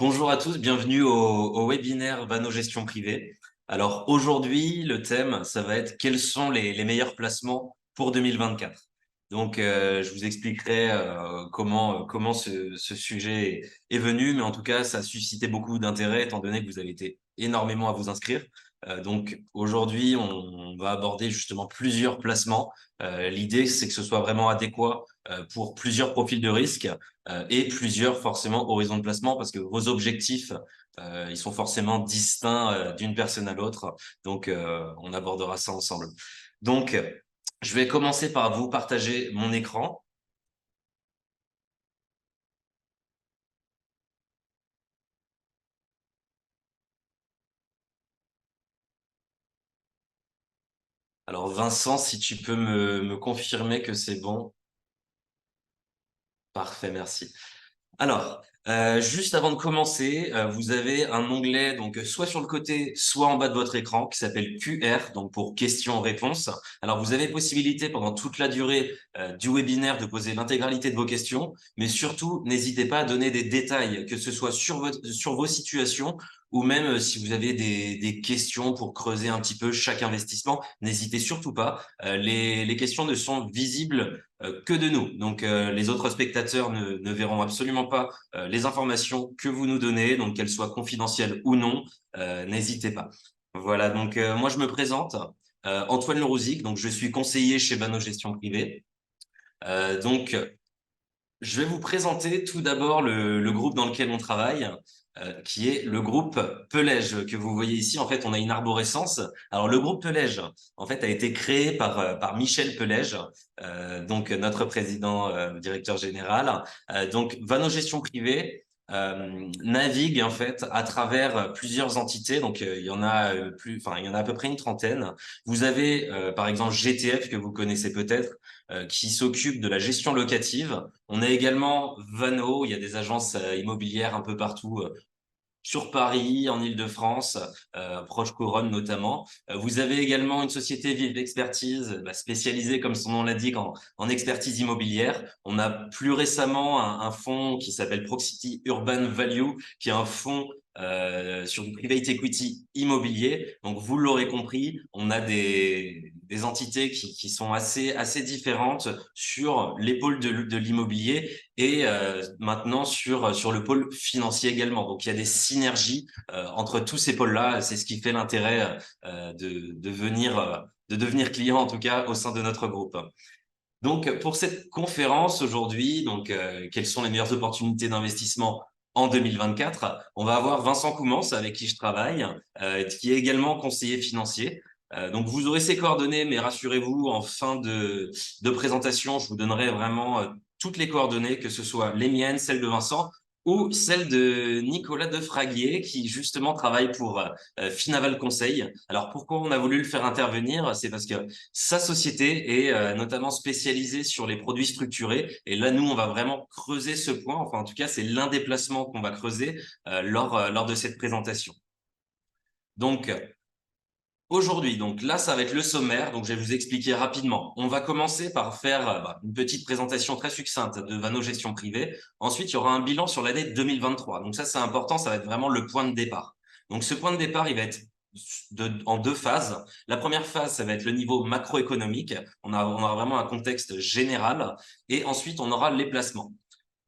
Bonjour à tous, bienvenue au webinaire Vano Gestion Privée. Alors aujourd'hui, le thème, ça va être quels sont les meilleurs placements pour 2024. Donc je vous expliquerai comment ce sujet est venu, mais en tout cas, ça a suscité beaucoup d'intérêt étant donné que vous avez été énormément à vous inscrire. Donc aujourd'hui, on va aborder justement plusieurs placements. L'idée, c'est que ce soit vraiment adéquat pour plusieurs profils de risque et plusieurs forcément horizons de placement parce que vos objectifs, ils sont forcément distincts d'une personne à l'autre. Donc, on abordera ça ensemble. Donc, je vais commencer par vous partager mon écran. Alors, Vincent, si tu peux me confirmer que c'est bon. Parfait, merci. Alors, juste avant de commencer, vous avez un onglet donc soit sur le côté, soit en bas de votre écran qui s'appelle QR, donc pour questions-réponses. Alors, vous avez possibilité pendant toute la durée du webinaire de poser l'intégralité de vos questions, mais surtout, n'hésitez pas à donner des détails, que ce soit sur vos situations ou même si vous avez des questions pour creuser un petit peu chaque investissement, n'hésitez surtout pas. Les questions ne sont visibles que de nous. Donc, les autres spectateurs ne verront absolument pas les informations que vous nous donnez, donc qu'elles soient confidentielles ou non. N'hésitez pas. Voilà, donc moi, je me présente. Antoine Lerouzic, donc je suis conseiller chez Vano Gestion Privée. Donc, je vais vous présenter tout d'abord le groupe dans lequel on travaille, qui est le groupe Pelège que vous voyez ici. En fait, on a une arborescence. Alors, le groupe Pelège, en fait, a été créé par Michel Pelège, donc notre président, directeur général. Donc, Vano Gestion Privée navigue en fait à travers plusieurs entités. Donc, il y en a enfin, il y en a à peu près une trentaine. Vous avez, par exemple, GTF que vous connaissez peut-être qui s'occupe de la gestion locative. On a également Vano, il y a des agences immobilières un peu partout sur Paris, en Île-de-France, proche Couronne notamment. Vous avez également une société Vive Expertise spécialisée, comme son nom l'indique, en expertise immobilière. On a plus récemment un fonds qui s'appelle Proxity Urban Value, qui est un fonds sur du private equity immobilier. Donc, vous l'aurez compris, on a des entités qui sont assez différentes sur l'épaule de l'immobilier et maintenant sur le pôle financier également. Donc, il y a des synergies entre tous ces pôles-là. C'est ce qui fait l'intérêt de devenir client, en tout cas, au sein de notre groupe. Donc, pour cette conférence aujourd'hui, donc, quelles sont les meilleures opportunités d'investissement en 2024? On va avoir Vincent Coumans, avec qui je travaille, qui est également conseiller financier. Donc, vous aurez ses coordonnées, mais rassurez-vous, en fin de présentation, je vous donnerai vraiment toutes les coordonnées, que ce soit les miennes, celles de Vincent ou celles de Nicolas Defraguier, qui justement travaille pour Finaval Conseil. Alors, pourquoi on a voulu le faire intervenir? C'est parce que sa société est notamment spécialisée sur les produits structurés. Et là, nous, on va vraiment creuser ce point. Enfin, en tout cas, c'est l'un des placements qu'on va creuser lors de cette présentation. Donc, aujourd'hui, donc là, ça va être le sommaire. Donc, je vais vous expliquer rapidement. On va commencer par faire une petite présentation très succincte de Vano Gestion Privée. Ensuite, il y aura un bilan sur l'année 2023. Donc, ça, c'est important. Ça va être vraiment le point de départ. Donc, ce point de départ, il va être en deux phases. La première phase, ça va être le niveau macroéconomique. On aura vraiment un contexte général. Et ensuite, on aura les placements.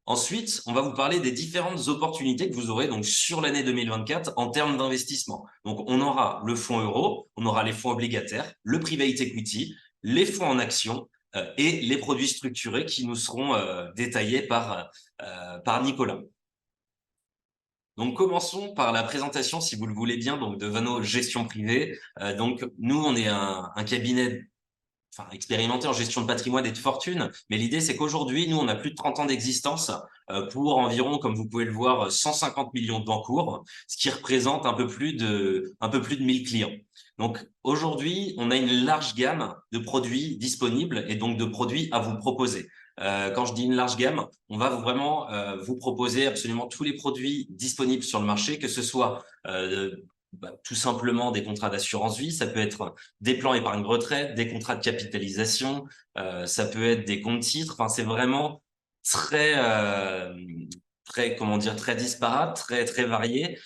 Ensuite, on va vous parler des différentes opportunités que vous aurez donc sur l'année 2024 en termes d'investissement. Donc, on aura le fonds euro, on aura les fonds obligataires, le private equity, les fonds en actions et les produits structurés qui nous seront détaillés par Nicolas. Donc, commençons par la présentation, si vous le voulez bien, donc de Vano Gestion Privée. Donc, nous, on est un cabinet expérimenté en gestion de patrimoine et de fortune. Mais l'idée, c'est qu'aujourd'hui, nous, on a plus de 30 ans d'existence pour environ, comme vous pouvez le voir, 150 millions d'encours, ce qui représente un peu plus de 1000 clients. Donc, aujourd'hui, on a une large gamme de produits disponibles et donc de produits à vous proposer. Quand je dis une large gamme, on va vraiment vous proposer absolument tous les produits disponibles sur le marché, que ce soit tout simplement des contrats d'assurance vie, ça peut être des plans épargne retraite, des contrats de capitalisation, ça peut être des comptes titres. Enfin, c'est vraiment très comment dire, très disparates, très variés.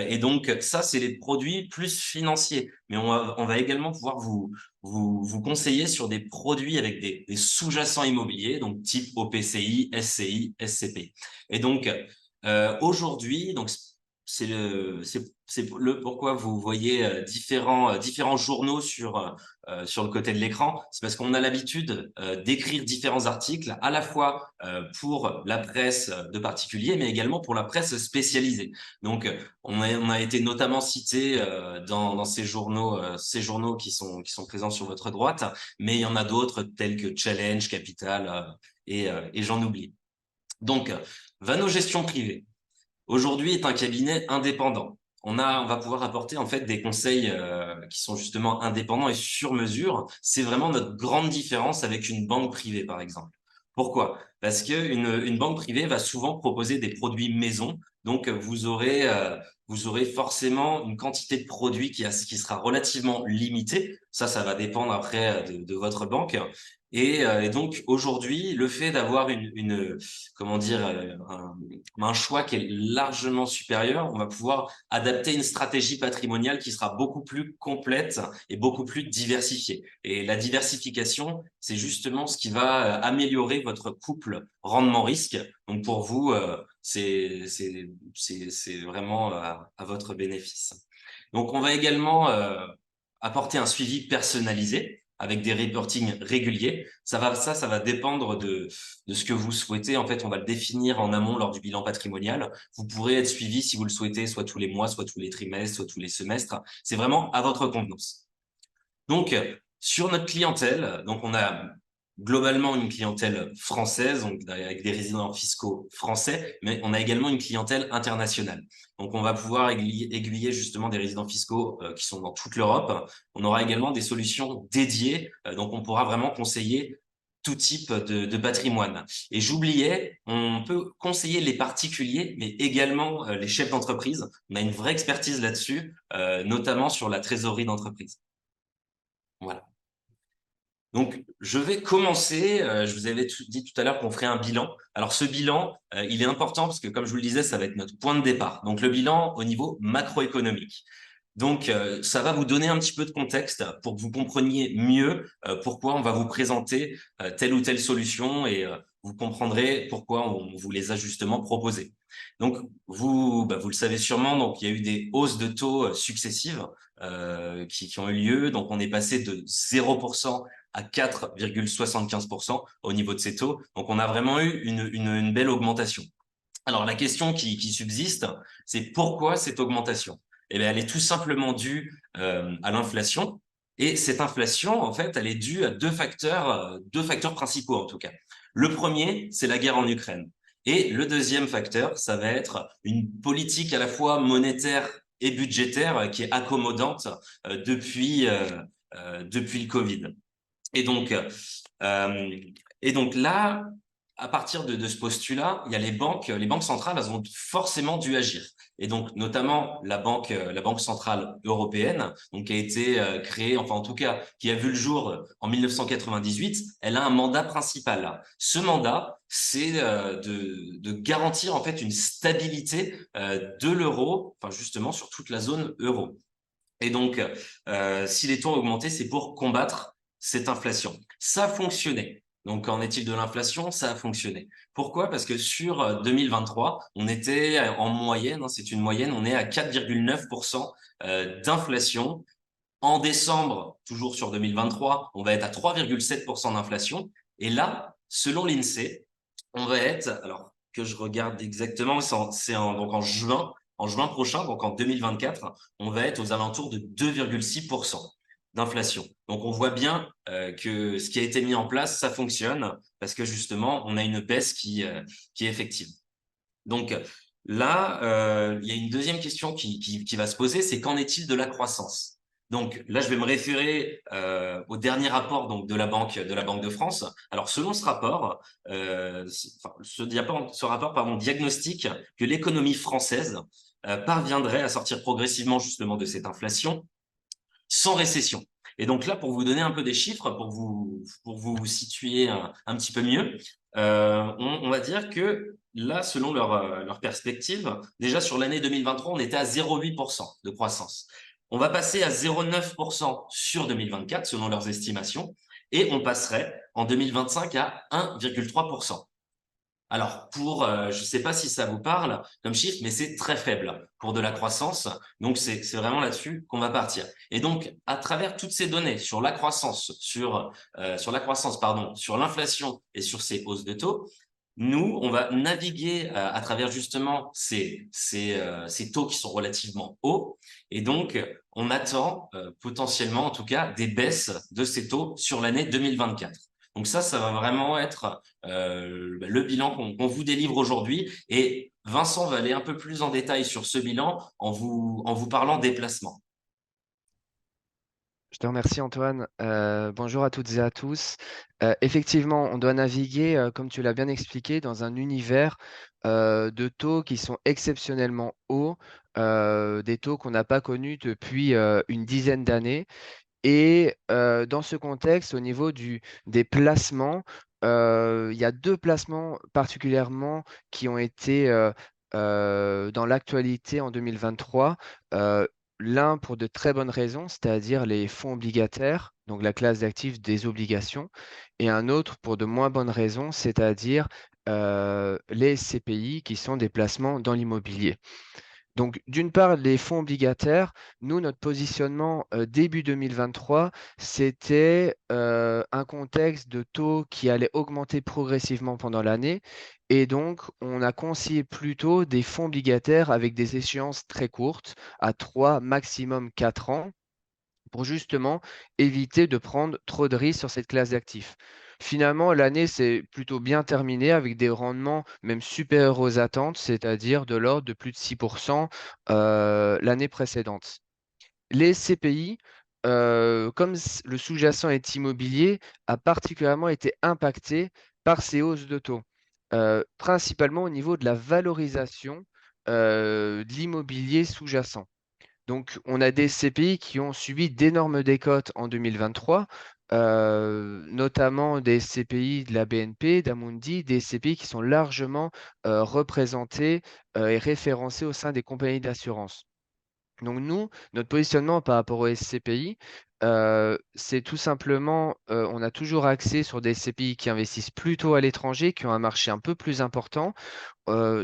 Et donc, ça, c'est les produits plus financiers. Mais on va également pouvoir vous conseiller sur des produits avec des sous-jacents immobiliers, donc type OPCI, SCI, SCP. Et donc, aujourd'hui, donc, c'est le pourquoi vous voyez différents journaux sur le côté de l'écran. C'est parce qu'on a l'habitude d'écrire différents articles à la fois pour la presse de particuliers, mais également pour la presse spécialisée. Donc, on a été notamment cité dans ces journaux qui sont présents sur votre droite, mais il y en a d'autres tels que Challenge, Capital et j'en oublie. Donc, Vano Gestion Privée aujourd'hui est un cabinet indépendant. On va pouvoir apporter en fait des conseils qui sont justement indépendants et sur mesure. C'est vraiment notre grande différence avec une banque privée, par exemple. Pourquoi? Parce que une banque privée va souvent proposer des produits maison. Donc, vous aurez forcément une quantité de produits qui sera relativement limitée. Ça va dépendre après de votre banque. Et donc, aujourd'hui, le fait d'avoir comment dire, un choix qui est largement supérieur, on va pouvoir adapter une stratégie patrimoniale qui sera beaucoup plus complète et beaucoup plus diversifiée. Et la diversification, c'est justement ce qui va améliorer votre couple rendement-risque. Donc pour vous, c'est vraiment à votre bénéfice. Donc on va également apporter un suivi personnalisé avec des reportings réguliers. Ça va dépendre de ce que vous souhaitez. En fait, on va le définir en amont lors du bilan patrimonial. Vous pourrez être suivi si vous le souhaitez, soit tous les mois, soit tous les trimestres, soit tous les semestres. C'est vraiment à votre convenance. Donc, sur notre clientèle, donc on a globalement une clientèle française, donc avec des résidents fiscaux français, mais on a également une clientèle internationale. Donc, on va pouvoir aiguiller justement des résidents fiscaux qui sont dans toute l'Europe. On aura également des solutions dédiées, donc on pourra vraiment conseiller tout type de patrimoine. Et j'oubliais, on peut conseiller les particuliers, mais également les chefs d'entreprise. On a une vraie expertise là-dessus, notamment sur la trésorerie d'entreprise. Voilà. Donc, je vais commencer. Je vous avais dit tout à l'heure qu'on ferait un bilan. Alors, ce bilan, il est important parce que, comme je vous le disais, ça va être notre point de départ. Donc, le bilan au niveau macroéconomique. Donc, ça va vous donner un petit peu de contexte pour que vous compreniez mieux pourquoi on va vous présenter telle ou telle solution et vous comprendrez pourquoi on vous les a justement proposées. Donc, vous le savez sûrement, donc il y a eu des hausses de taux successives qui ont eu lieu. Donc, on est passé de 0% à 4,75% au niveau de ces taux. Donc, on a vraiment eu une belle augmentation. Alors, la question qui subsiste, c'est pourquoi cette augmentation? Eh bien, elle est tout simplement due à l'inflation. Et cette inflation, en fait, elle est due à deux facteurs principaux en tout cas. Le premier, c'est la guerre en Ukraine. Et le deuxième facteur, ça va être une politique à la fois monétaire et budgétaire qui est accommodante depuis le Covid. Et donc, euh, et donc là, à partir de ce postulat, il y a les banques centrales, elles ont forcément dû agir. Et donc, notamment la banque centrale européenne, donc qui a été créée, enfin en tout cas, qui a vu le jour en 1998, elle a un mandat principal. Ce mandat, c'est de garantir en fait une stabilité de l'euro, enfin justement sur toute la zone euro. Et donc, si les taux ont augmenté, c'est pour combattre cette inflation. Ça a fonctionné. Donc, qu'en est-il de l'inflation? Ça a fonctionné. Pourquoi? Parce que sur 2023, on était en moyenne, hein, c'est une moyenne, on est à 4,9% d'inflation. En décembre, toujours sur 2023, on va être à 3,7% d'inflation. Et là, selon l'INSEE, on va être, alors que je regarde exactement, donc en juin prochain, donc en 2024, on va être aux alentours de 2,6% d'inflation. Donc on voit bien que ce qui a été mis en place, ça fonctionne parce que justement, on a une baisse qui est effective. Donc là, il y a une deuxième question qui va se poser, c'est qu'en est-il de la croissance? Donc là, je vais me référer au dernier rapport donc de la Banque de France. Alors selon ce rapport, ce rapport diagnostique que l'économie française parviendrait à sortir progressivement justement de cette inflation sans récession. Et donc là, pour vous donner un peu des chiffres, pour vous situer un petit peu mieux, on va dire que là, selon leur perspective, déjà sur l'année 2023, on était à 0,8% de croissance. On va passer à 0,9% sur 2024, selon leurs estimations, et on passerait en 2025 à 1,3%. Alors, je ne sais pas si ça vous parle comme chiffre, mais c'est très faible pour de la croissance. Donc, c'est vraiment là-dessus qu'on va partir. Et donc, à travers toutes ces données sur la croissance, sur l'inflation et sur ces hausses de taux, nous, on va naviguer à travers justement ces taux qui sont relativement hauts. Et donc, on attend potentiellement, en tout cas, des baisses de ces taux sur l'année 2024. Donc ça va vraiment être le bilan qu'on vous délivre aujourd'hui. Et Vincent va aller un peu plus en détail sur ce bilan en vous parlant des placements. Je te remercie Antoine. Bonjour à toutes et à tous. Effectivement, on doit naviguer, comme tu l'as bien expliqué, dans un univers de taux qui sont exceptionnellement hauts, des taux qu'on n'a pas connus depuis une dizaine d'années. Et dans ce contexte, au niveau des placements, il y a deux placements particulièrement qui ont été dans l'actualité en 2023. Euh, L'un pour de très bonnes raisons, c'est-à-dire les fonds obligataires, donc la classe d'actifs des obligations, et un autre pour de moins bonnes raisons, c'est-à-dire les CPI qui sont des placements dans l'immobilier. Donc, d'une part, les fonds obligataires, nous, notre positionnement début 2023, c'était un contexte de taux qui allait augmenter progressivement pendant l'année. Et donc, on a conseillé plutôt des fonds obligataires avec des échéances très courtes, à 3, maximum 4 ans, pour justement éviter de prendre trop de risques sur cette classe d'actifs. Finalement, l'année s'est plutôt bien terminée avec des rendements même supérieurs aux attentes, c'est-à-dire de l'ordre de plus de 6% l'année précédente. Les CPI, comme le sous-jacent est immobilier, a particulièrement été impacté par ces hausses de taux, principalement au niveau de la valorisation de l'immobilier sous-jacent. Donc, on a des CPI qui ont subi d'énormes décotes en 2023, notamment des CPI de la BNP, d'Amundi, des CPI qui sont largement représentés et référencés au sein des compagnies d'assurance. Donc nous, notre positionnement par rapport aux SCPI, c'est tout simplement, on a toujours axé sur des CPI qui investissent plutôt à l'étranger, qui ont un marché un peu plus important,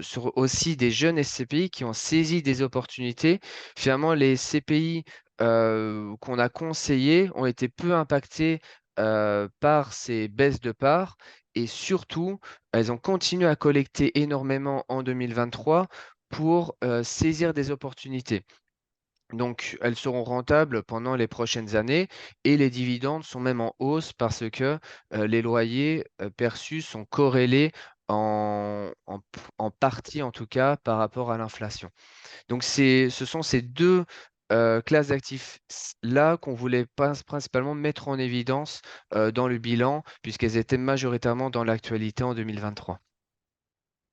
sur aussi des jeunes SCPI qui ont saisi des opportunités. Finalement, les CPI qu'on a conseillés ont été peu impactés par ces baisses de parts et surtout, elles ont continué à collecter énormément en 2023 pour saisir des opportunités. Donc, elles seront rentables pendant les prochaines années et les dividendes sont même en hausse parce que les loyers perçus sont corrélés en partie, en tout cas, par rapport à l'inflation. Donc, ce sont ces deux classes d'actifs-là qu'on voulait principalement mettre en évidence dans le bilan, puisqu'elles étaient majoritairement dans l'actualité en 2023.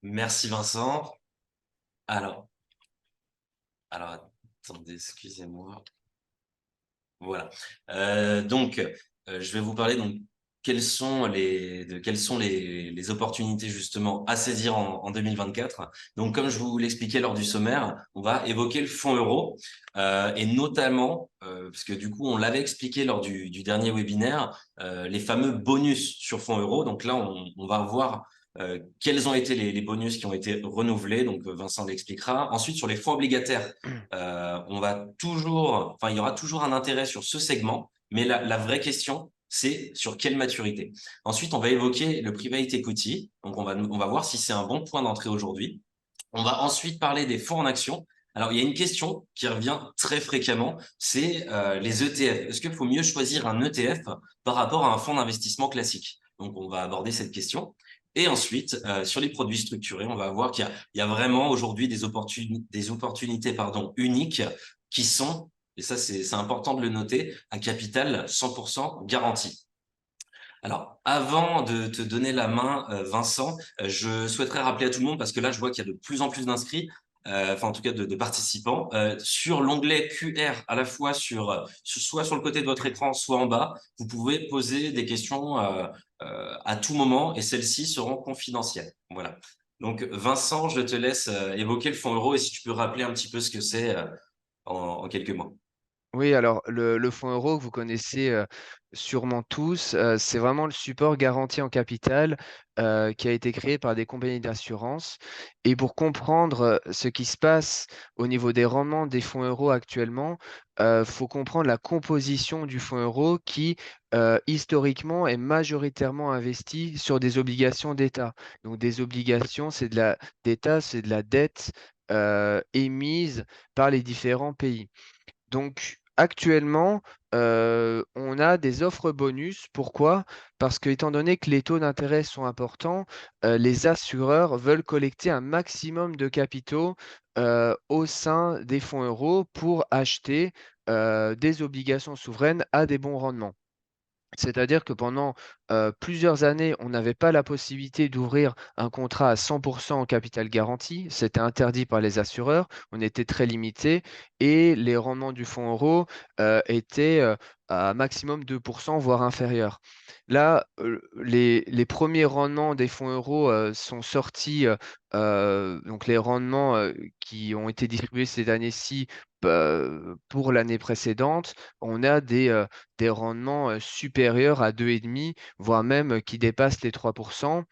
Merci Vincent. Alors, alors attendez, excusez-moi. Voilà. Donc, je vais vous parler donc quelles sont les opportunités justement à saisir en 2024. Donc, comme je vous l'expliquais lors du sommaire, on va évoquer le fonds euro et notamment parce que du coup, on l'avait expliqué lors du dernier webinaire, les fameux bonus sur fonds euro. Donc là, on va voir quels ont été les bonus qui ont été renouvelés. Donc, Vincent l'expliquera. Ensuite, sur les fonds obligataires. Il y aura toujours un intérêt sur ce segment, mais la vraie question, c'est sur quelle maturité. Ensuite, on va évoquer le private equity. Donc, on va voir si c'est un bon point d'entrée aujourd'hui. On va ensuite parler des fonds en action. Alors, il y a une question qui revient très fréquemment, c'est les ETF. Est-ce qu'il faut mieux choisir un ETF par rapport à un fonds d'investissement classique? Donc, on va aborder cette question. Et ensuite, sur les produits structurés, on va voir il y a vraiment aujourd'hui des opportunités uniques qui sont, et ça c'est important de le noter, à capital 100% garanti. Alors, avant de te donner la main, Vincent, je souhaiterais rappeler à tout le monde, parce que là, je vois qu'il y a de plus en plus d'inscrits, enfin en tout cas de participants, sur l'onglet QR, à la fois soit sur le côté de votre écran, soit en bas, vous pouvez poser des questions à tout moment et celles-ci seront confidentielles. Voilà. Donc, Vincent, je te laisse évoquer le fonds euro et si tu peux rappeler un petit peu ce que c'est en quelques mots. Oui, alors le fonds euro que vous connaissez sûrement tous, c'est vraiment le support garanti en capital qui a été créé par des compagnies d'assurance. Et pour comprendre ce qui se passe au niveau des rendements des fonds euros actuellement, il faut comprendre la composition du fonds euro qui, historiquement, est majoritairement investi sur des obligations d'État. Donc des obligations, d'État, c'est de la dette émise par les différents pays. Donc, actuellement, on a des offres bonus. Pourquoi? Parce que, étant donné que les taux d'intérêt sont importants, les assureurs veulent collecter un maximum de capitaux au sein des fonds euros pour acheter des obligations souveraines à des bons rendements. C'est-à-dire que pendant plusieurs années, on n'avait pas la possibilité d'ouvrir un contrat à 100% en capital garanti. C'était interdit par les assureurs. On était très limité et les rendements du fonds euro étaient à maximum 2%, voire inférieurs. Là, les premiers rendements des fonds euros sont sortis, donc les rendements qui ont été distribués ces années-ci pour l'année précédente, on a des rendements supérieurs à 2,5, voire même qui dépassent les 3%.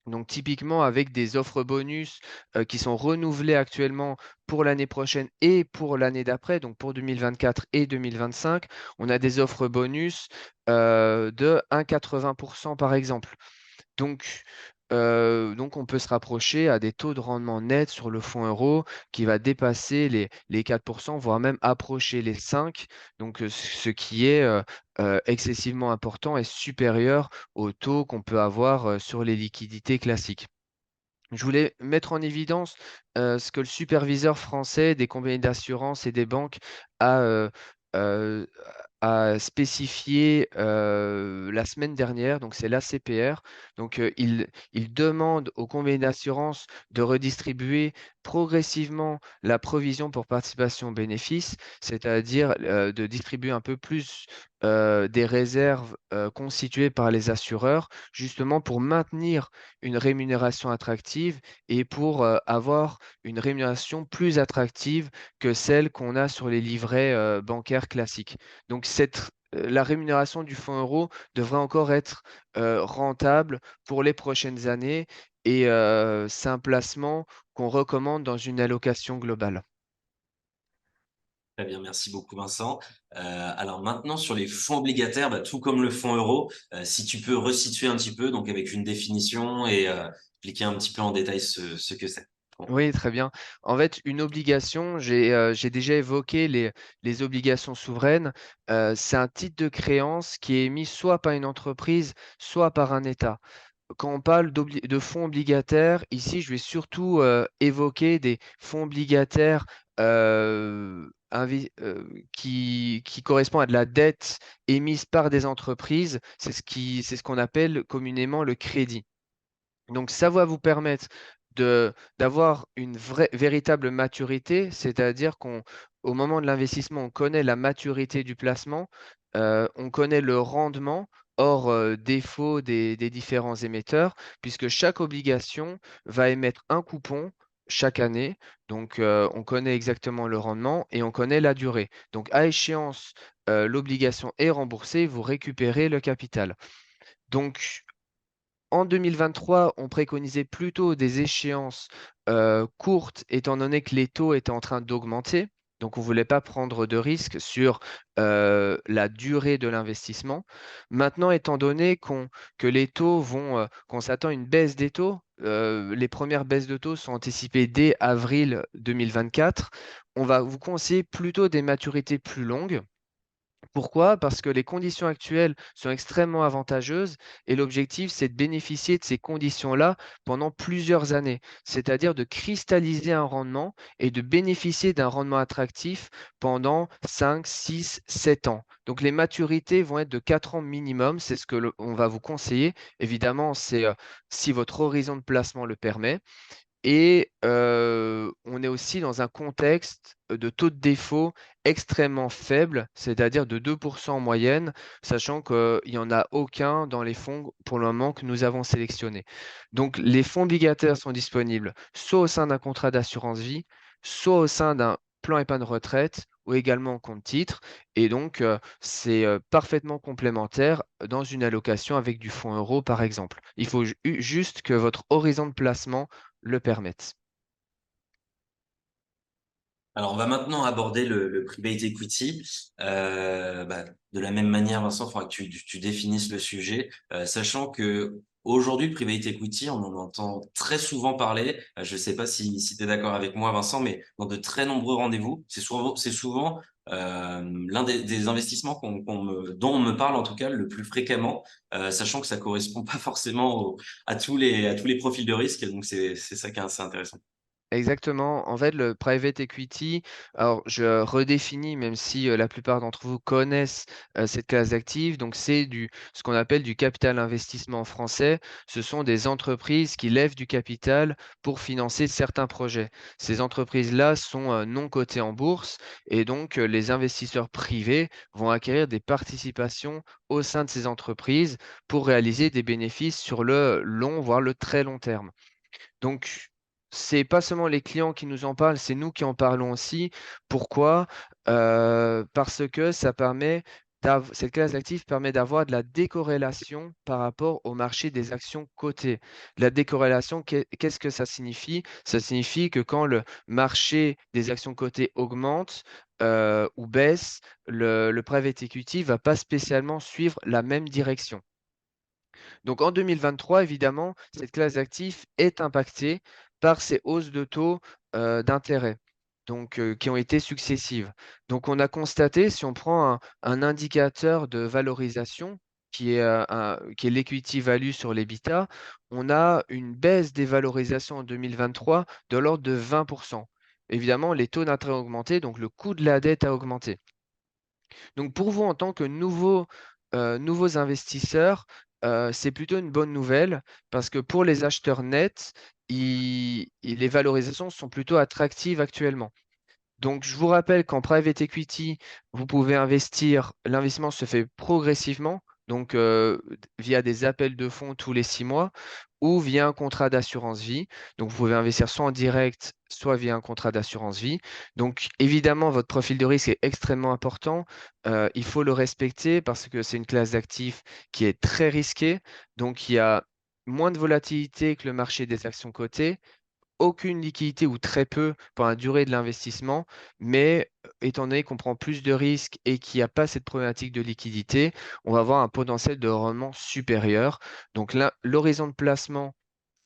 Donc typiquement avec des offres bonus qui sont renouvelées actuellement pour l'année prochaine et pour l'année d'après, donc pour 2024 et 2025, on a des offres bonus de 1,80% par exemple. Donc, donc on peut se rapprocher à des taux de rendement net sur le fonds euro qui va dépasser les 4%, voire même approcher les 5%, donc ce qui est excessivement important et supérieur aux taux qu'on peut avoir sur les liquidités classiques. Je voulais mettre en évidence ce que le superviseur français des compagnies d'assurance et des banques a, euh, a spécifié la semaine dernière, donc c'est l'ACPR. Donc il demande aux compagnies d'assurance de redistribuer progressivement la provision pour participation aux bénéfices, c'est-à-dire de distribuer un peu plus des réserves constituées par les assureurs, justement pour maintenir une rémunération attractive et pour avoir une rémunération plus attractive que celle qu'on a sur les livrets bancaires classiques. Donc la rémunération du fonds euro devrait encore être rentable pour les prochaines années et c'est un placement qu'on recommande dans une allocation globale. Très bien, merci beaucoup Vincent. Alors maintenant sur les fonds obligataires, bah, tout comme le fonds euro, si tu peux resituer un petit peu, donc avec une définition et expliquer un petit peu en détail ce que c'est. Bon. Oui, très bien. En fait, une obligation, j'ai déjà évoqué les obligations souveraines. C'est un titre de créance qui est émis soit par une entreprise, soit par un État. Quand on parle de fonds obligataires, ici, je vais surtout évoquer des fonds obligataires qui correspondent à de la dette émise par des entreprises. C'est ce qu'on appelle communément le crédit. Donc, ça va vous permettre d'avoir une véritable maturité, c'est-à-dire qu'au moment de l'investissement, on connaît la maturité du placement, on connaît le rendement, hors défaut des différents émetteurs, puisque chaque obligation va émettre un coupon chaque année. Donc, on connaît exactement le rendement et on connaît la durée. Donc, à échéance, l'obligation est remboursée, vous récupérez le capital. Donc, en 2023, on préconisait plutôt des échéances courtes, étant donné que les taux étaient en train d'augmenter. Donc, on ne voulait pas prendre de risques sur la durée de l'investissement. Maintenant, étant donné que les taux qu'on s'attend à une baisse des taux, les premières baisses de taux sont anticipées dès avril 2024, on va vous conseiller plutôt des maturités plus longues. Pourquoi? Parce que les conditions actuelles sont extrêmement avantageuses et l'objectif, c'est de bénéficier de ces conditions-là pendant plusieurs années, c'est-à-dire de cristalliser un rendement et de bénéficier d'un rendement attractif pendant 5, 6, 7 ans. Donc les maturités vont être de 4 ans minimum, c'est ce que on va vous conseiller. Évidemment, c'est si votre horizon de placement le permet. Et on est aussi dans un contexte de taux de défaut extrêmement faible, c'est-à-dire de 2% en moyenne, sachant qu'il n'y en a aucun dans les fonds pour le moment que nous avons sélectionnés. Donc, les fonds obligataires sont disponibles soit au sein d'un contrat d'assurance vie, soit au sein d'un plan épargne retraite ou également en compte titre. Et donc, c'est parfaitement complémentaire dans une allocation avec du fonds euro, par exemple. Il faut juste que votre horizon de placement le permette. Alors, on va maintenant aborder le private equity. De la même manière, Vincent, il faudra que tu définisses le sujet, sachant que aujourd'hui, le private equity, on en entend très souvent parler. Je ne sais pas si tu es d'accord avec moi, Vincent, mais dans de très nombreux rendez-vous, c'est souvent l'un des investissements dont on me parle, en tout cas, le plus fréquemment, sachant que ça correspond pas forcément à tous les profils de risque. Donc, c'est ça qui est assez intéressant. Exactement. En fait, le private equity, alors je redéfinis, même si la plupart d'entre vous connaissent cette classe d'actifs, donc c'est ce qu'on appelle du capital investissement en français. Ce sont des entreprises qui lèvent du capital pour financer certains projets. Ces entreprises-là sont non cotées en bourse et donc les investisseurs privés vont acquérir des participations au sein de ces entreprises pour réaliser des bénéfices sur le long, voire le très long terme. Donc, c'est pas seulement les clients qui nous en parlent, c'est nous qui en parlons aussi. Pourquoi? Parce que cette classe d'actifs permet d'avoir de la décorrélation par rapport au marché des actions cotées. La décorrélation, qu'est-ce que ça signifie? Ça signifie que quand le marché des actions cotées augmente ou baisse, le private equity va pas spécialement suivre la même direction. Donc en 2023, évidemment, cette classe d'actifs est impactée par ces hausses de taux d'intérêt, donc qui ont été successives. Donc on a constaté, si on prend un indicateur de valorisation qui est l'equity value sur l'EBITDA, on a une baisse des valorisations en 2023 de l'ordre de 20%. Évidemment, les taux d'intérêt ont augmenté, donc le coût de la dette a augmenté. Donc pour vous, en tant que nouveaux investisseurs, c'est plutôt une bonne nouvelle parce que pour les acheteurs nets, les valorisations sont plutôt attractives actuellement. Donc, je vous rappelle qu'en private equity, vous pouvez investir, l'investissement se fait progressivement, donc via des appels de fonds tous les 6 mois ou via un contrat d'assurance vie. Donc, vous pouvez investir soit en direct, soit via un contrat d'assurance vie. Donc, évidemment, votre profil de risque est extrêmement important. Il faut le respecter parce que c'est une classe d'actifs qui est très risquée. Donc, il y a moins de volatilité que le marché des actions cotées, aucune liquidité ou très peu pour la durée de l'investissement, mais étant donné qu'on prend plus de risques et qu'il n'y a pas cette problématique de liquidité, on va avoir un potentiel de rendement supérieur. Donc là, l'horizon de placement,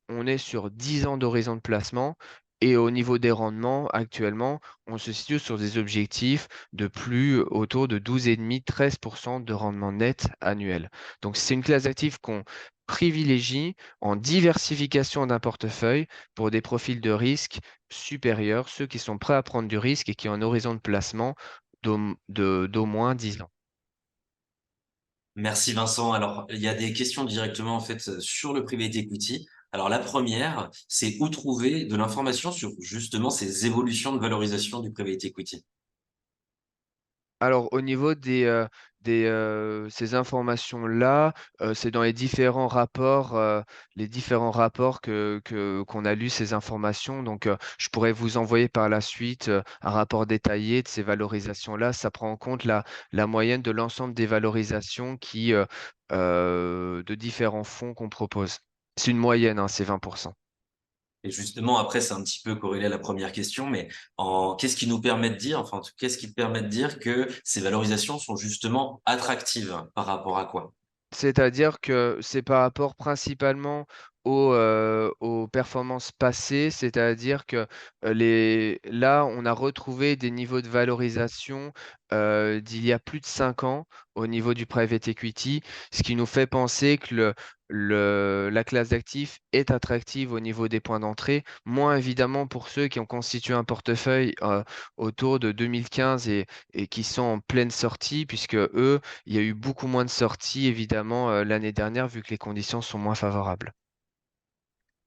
on est sur 10 ans d'horizon de placement. Et au niveau des rendements, actuellement, on se situe sur des objectifs de plus autour de 12,5-13% de rendement net annuel. Donc, c'est une classe d'actifs qu'on privilégie en diversification d'un portefeuille pour des profils de risque supérieurs, ceux qui sont prêts à prendre du risque et qui ont un horizon de placement d'au moins 10 ans. Merci Vincent. Alors, il y a des questions directement en fait sur le private equity. Alors, la première, c'est où trouver de l'information sur justement ces évolutions de valorisation du private equity. Alors, au niveau ces informations-là, c'est dans les différents rapports qu'on a lus ces informations. Donc, je pourrais vous envoyer par la suite un rapport détaillé de ces valorisations-là. Ça prend en compte la moyenne de l'ensemble des valorisations de différents fonds qu'on propose. C'est une moyenne, hein, c'est 20%. Et justement, après, c'est un petit peu corrélé à la première question, mais qu'est-ce qui nous permet de dire, enfin, qu'est-ce qui te permet de dire que ces valorisations sont justement attractives par rapport à quoi? C'est-à-dire que c'est par rapport principalement aux performances passées, c'est-à-dire que là, on a retrouvé des niveaux de valorisation d'il y a plus de 5 ans au niveau du private equity, ce qui nous fait penser que la classe d'actifs est attractive au niveau des points d'entrée, moins évidemment pour ceux qui ont constitué un portefeuille autour de 2015 et qui sont en pleine sortie, puisque eux, il y a eu beaucoup moins de sorties, évidemment, l'année dernière, vu que les conditions sont moins favorables.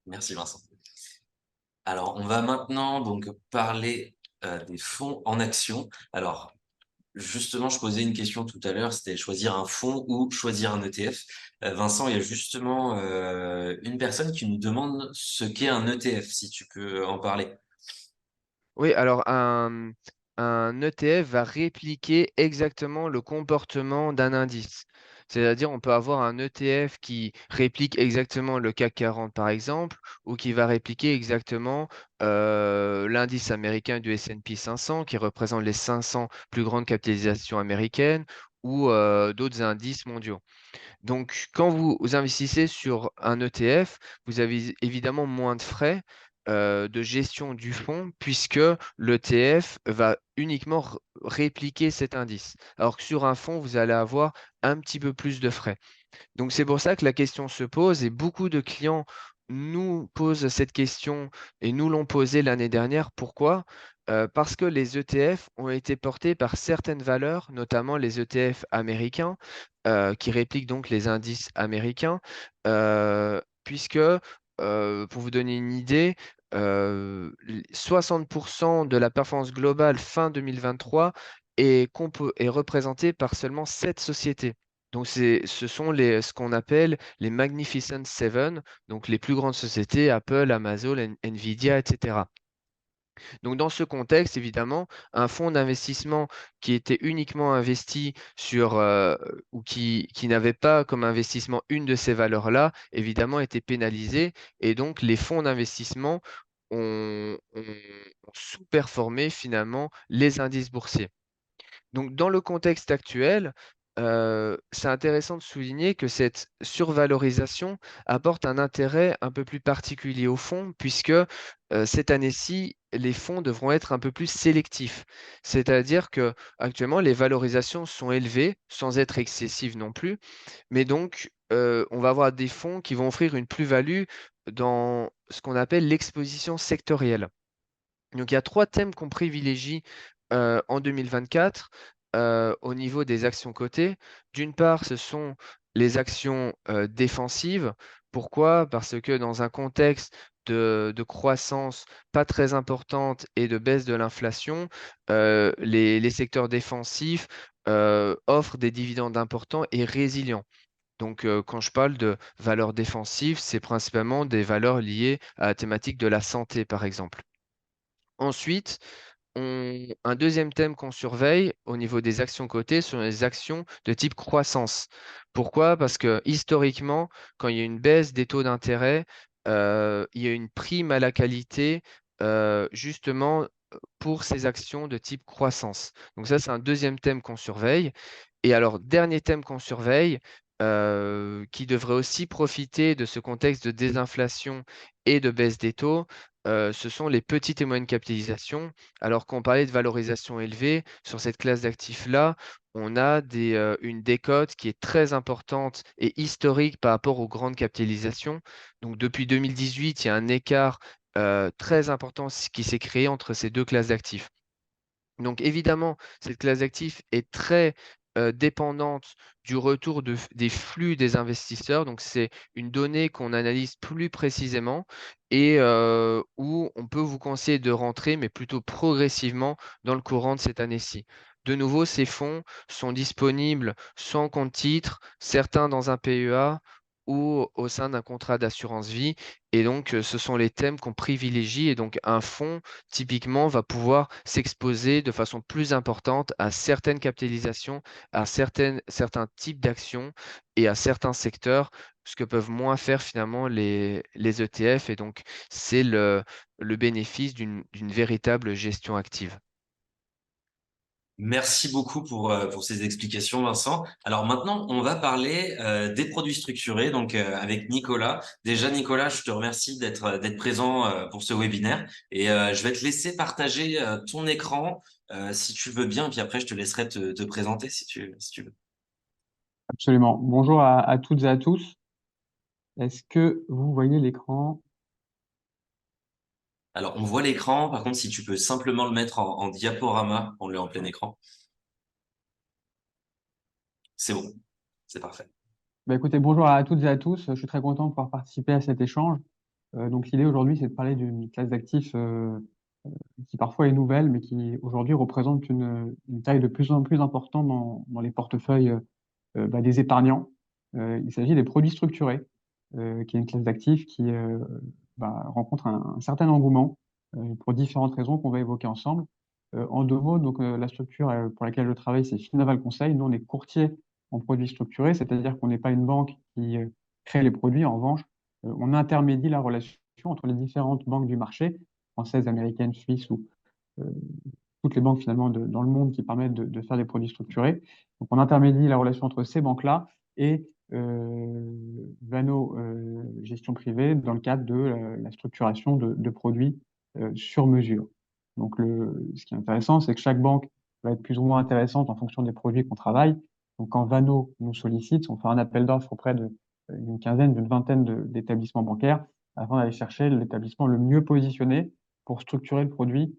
Merci Vincent. Alors, on va maintenant donc parler des fonds en action. Alors, justement, je posais une question tout à l'heure, c'était choisir un fonds ou choisir un ETF. Vincent, il y a justement une personne qui nous demande ce qu'est un ETF, si tu peux en parler. Oui, alors un ETF va répliquer exactement le comportement d'un indice. C'est-à-dire, on peut avoir un ETF qui réplique exactement le CAC 40, par exemple, ou qui va répliquer exactement l'indice américain du S&P 500, qui représente les 500 plus grandes capitalisations américaines, ou d'autres indices mondiaux. Donc, quand vous investissez sur un ETF, vous avez évidemment moins de frais de gestion du fonds puisque l'ETF va uniquement répliquer cet indice. Alors que sur un fonds, vous allez avoir un petit peu plus de frais. Donc c'est pour ça que la question se pose et beaucoup de clients nous posent cette question et nous l'ont posée l'année dernière. Pourquoi? Parce que les ETF ont été portés par certaines valeurs, notamment les ETF américains, qui répliquent donc les indices américains, puisque, pour vous donner une idée, 60% de la performance globale fin 2023 est représentée par seulement 7 sociétés. Donc, ce sont ce qu'on appelle les Magnificent Seven, donc les plus grandes sociétés, Apple, Amazon, Nvidia, etc. Donc, dans ce contexte, évidemment, un fonds d'investissement qui était uniquement investi sur ou qui n'avait pas comme investissement une de ces valeurs-là, évidemment, était pénalisé. Et donc, les fonds d'investissement ont sous-performé finalement les indices boursiers. Donc, dans le contexte actuel, c'est intéressant de souligner que cette survalorisation apporte un intérêt un peu plus particulier au fonds, puisque cette année-ci, les fonds devront être un peu plus sélectifs. C'est-à-dire que actuellement, les valorisations sont élevées, sans être excessives non plus, mais donc on va avoir des fonds qui vont offrir une plus-value dans ce qu'on appelle l'exposition sectorielle. Donc, il y a trois thèmes qu'on privilégie en 2024 au niveau des actions cotées. D'une part, ce sont les actions défensives. Pourquoi? Parce que dans un contexte de croissance pas très importante et de baisse de l'inflation, les secteurs défensifs offrent des dividendes importants et résilients. Donc, quand je parle de valeurs défensives, c'est principalement des valeurs liées à la thématique de la santé, par exemple. Ensuite, un deuxième thème qu'on surveille au niveau des actions cotées sont les actions de type croissance. Pourquoi? Parce que historiquement, quand il y a une baisse des taux d'intérêt, il y a une prime à la qualité justement pour ces actions de type croissance. Donc ça, c'est un deuxième thème qu'on surveille. Et alors, dernier thème qu'on surveille, qui devrait aussi profiter de ce contexte de désinflation et de baisse des taux, ce sont les petites et moyennes capitalisations. Alors qu'on parlait de valorisation élevée, sur cette classe d'actifs-là, on a une décote qui est très importante et historique par rapport aux grandes capitalisations. Donc depuis 2018, il y a un écart très important qui s'est créé entre ces deux classes d'actifs. Donc évidemment, cette classe d'actifs est très dépendante du retour des flux des investisseurs. Donc c'est une donnée qu'on analyse plus précisément et où on peut vous conseiller de rentrer, mais plutôt progressivement dans le courant de cette année-ci. De nouveau, ces fonds sont disponibles sans compte titre, certains dans un PEA ou au sein d'un contrat d'assurance vie. Et donc, ce sont les thèmes qu'on privilégie. Et donc, un fonds typiquement, va pouvoir s'exposer de façon plus importante à certaines capitalisations, à certains types d'actions et à certains secteurs, ce que peuvent moins faire finalement les ETF. Et donc, c'est le bénéfice d'une véritable gestion active. Merci beaucoup pour ces explications, Vincent. Alors maintenant, on va parler des produits structurés, donc avec Nicolas. Déjà, Nicolas, je te remercie d'être présent pour ce webinaire et je vais te laisser partager ton écran si tu veux bien, puis après, je te laisserai te présenter si tu veux. Absolument. Bonjour à toutes et à tous. Est-ce que vous voyez l'écran? Alors, on voit l'écran. Par contre, si tu peux simplement le mettre en diaporama, on l'est en plein écran. C'est bon, c'est parfait. Écoutez, bonjour à toutes et à tous. Je suis très content de pouvoir participer à cet échange. Donc l'idée aujourd'hui, c'est de parler d'une classe d'actifs qui parfois est nouvelle, mais qui aujourd'hui représente une taille de plus en plus importante dans les portefeuilles des épargnants. Il s'agit des produits structurés, qui est une classe d'actifs qui rencontre un certain engouement pour différentes raisons qu'on va évoquer ensemble. En deux mots, donc la structure pour laquelle je travaille, c'est Finaval Conseil. Nous, on est courtier en produits structurés, c'est-à-dire qu'on n'est pas une banque qui crée les produits. En revanche, on intermédie la relation entre les différentes banques du marché, françaises, américaines, suisses ou euh, toutes les banques finalement dans le monde qui permettent de faire des produits structurés. Donc on intermédie la relation entre ces banques-là et Vano Gestion Privée dans le cadre de la structuration de produits sur mesure. Donc ce qui est intéressant, c'est que chaque banque va être plus ou moins intéressante en fonction des produits qu'on travaille. Donc quand Vano nous sollicite, on fait un appel d'offres auprès d'une quinzaine, d'une vingtaine d'établissements bancaires afin d'aller chercher l'établissement le mieux positionné pour structurer le produit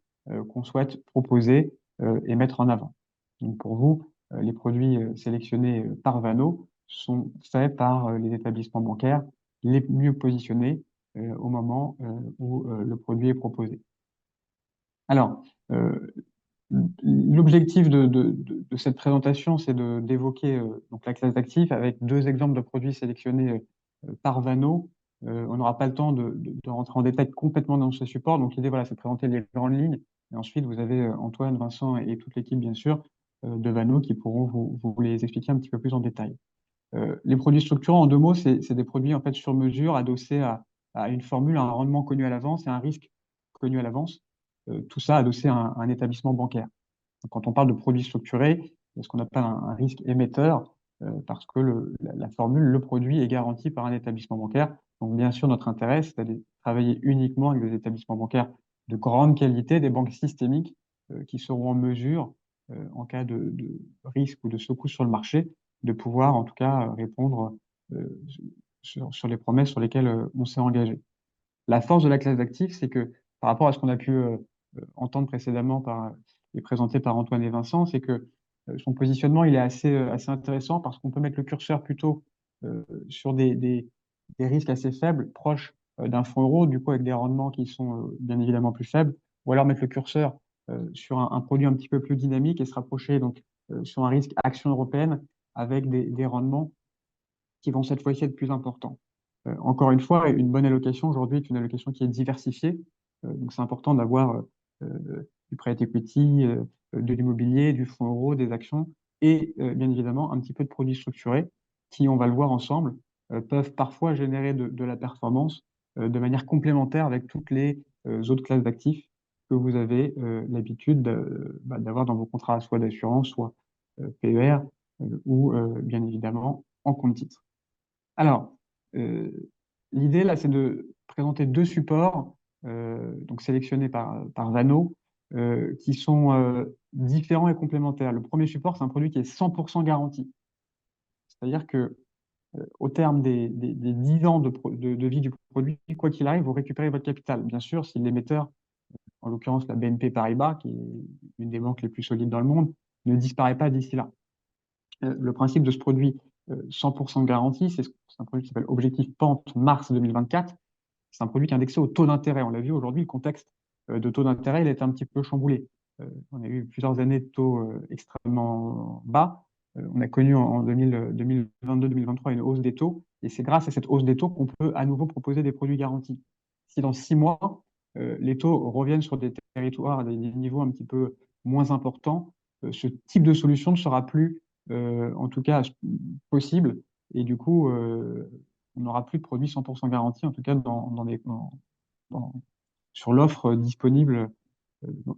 qu'on souhaite proposer et mettre en avant. Donc pour vous, les produits sélectionnés par Vano sont faits par les établissements bancaires les mieux positionnés au moment où le produit est proposé. Alors, l'objectif de cette présentation, c'est d'évoquer donc la classe d'actifs avec deux exemples de produits sélectionnés par Vano. On n'aura pas le temps de rentrer en détail complètement dans ce support. Donc l'idée, voilà, c'est de présenter les grandes lignes. Et ensuite, vous avez Antoine, Vincent et toute l'équipe, bien sûr, de Vano qui pourront vous les expliquer un petit peu plus en détail. Les produits structurants, en deux mots, c'est des produits en fait sur mesure adossés à une formule, à un rendement connu à l'avance et un risque connu à l'avance. Tout ça adossé à un établissement bancaire. Donc, quand on parle de produits structurés, c'est ce qu'on appelle un risque émetteur, parce que la formule, le produit est garanti par un établissement bancaire. Donc, bien sûr, notre intérêt, c'est d'aller travailler uniquement avec des établissements bancaires de grande qualité, des banques systémiques qui seront en mesure, en cas de risque ou de secousse sur le marché, de pouvoir en tout cas répondre sur les promesses sur lesquelles on s'est engagé. La force de la classe d'actifs, c'est que par rapport à ce qu'on a pu entendre précédemment et présenté par Antoine et Vincent, c'est que son positionnement il est assez intéressant parce qu'on peut mettre le curseur plutôt sur des risques assez faibles, proches d'un fonds euro, du coup avec des rendements qui sont bien évidemment plus faibles, ou alors mettre le curseur sur un produit un petit peu plus dynamique et se rapprocher donc sur un risque action européenne avec des rendements qui vont cette fois-ci être plus importants. Encore une fois, une bonne allocation aujourd'hui est une allocation qui est diversifiée. Donc c'est important d'avoir du private equity, de l'immobilier, du fonds euro, des actions et bien évidemment un petit peu de produits structurés qui, on va le voir ensemble, peuvent parfois générer de la performance de manière complémentaire avec toutes les autres classes d'actifs que vous avez l'habitude d'avoir dans vos contrats, soit d'assurance, soit PER, ou bien évidemment en compte titre. Alors, euh, l'idée là, c'est de présenter deux supports, donc sélectionnés par Vano, qui sont différents et complémentaires. Le premier support, c'est un produit qui est 100% garanti. C'est-à-dire que au terme des 10 ans de vie du produit, quoi qu'il arrive, vous récupérez votre capital. Bien sûr, si l'émetteur, en l'occurrence la BNP Paribas, qui est une des banques les plus solides dans le monde, ne disparaît pas d'ici là. Le principe de ce produit 100% garanti, c'est un produit qui s'appelle Objectif Pente Mars 2024. C'est un produit qui est indexé au taux d'intérêt. On l'a vu aujourd'hui, le contexte de taux d'intérêt, il est un petit peu chamboulé. On a eu plusieurs années de taux extrêmement bas. On a connu en 2022-2023 une hausse des taux. Et c'est grâce à cette hausse des taux qu'on peut à nouveau proposer des produits garantis. Si dans 6 mois, les taux reviennent sur des territoires, à des niveaux un petit peu moins importants, ce type de solution ne sera plus, en tout cas, possible. Et du coup, on n'aura plus de produits 100% garantis, en tout cas sur l'offre disponible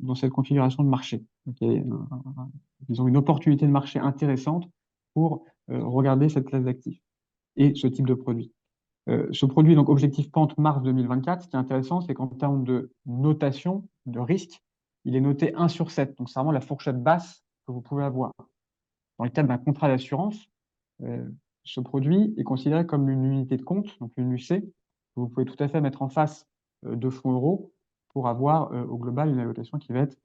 dans cette configuration de marché. Donc, il y a disons une opportunité de marché intéressante pour regarder cette classe d'actifs et ce type de produit. Ce produit, donc Objectif Pente Mars 2024, ce qui est intéressant, c'est qu'en termes de notation, de risque, il est noté 1 sur 7. Donc, c'est vraiment la fourchette basse que vous pouvez avoir. Dans le cadre d'un contrat d'assurance, ce produit est considéré comme une unité de compte, donc une UC, que vous pouvez tout à fait mettre en face de fonds euros pour avoir au global une allocation qui va être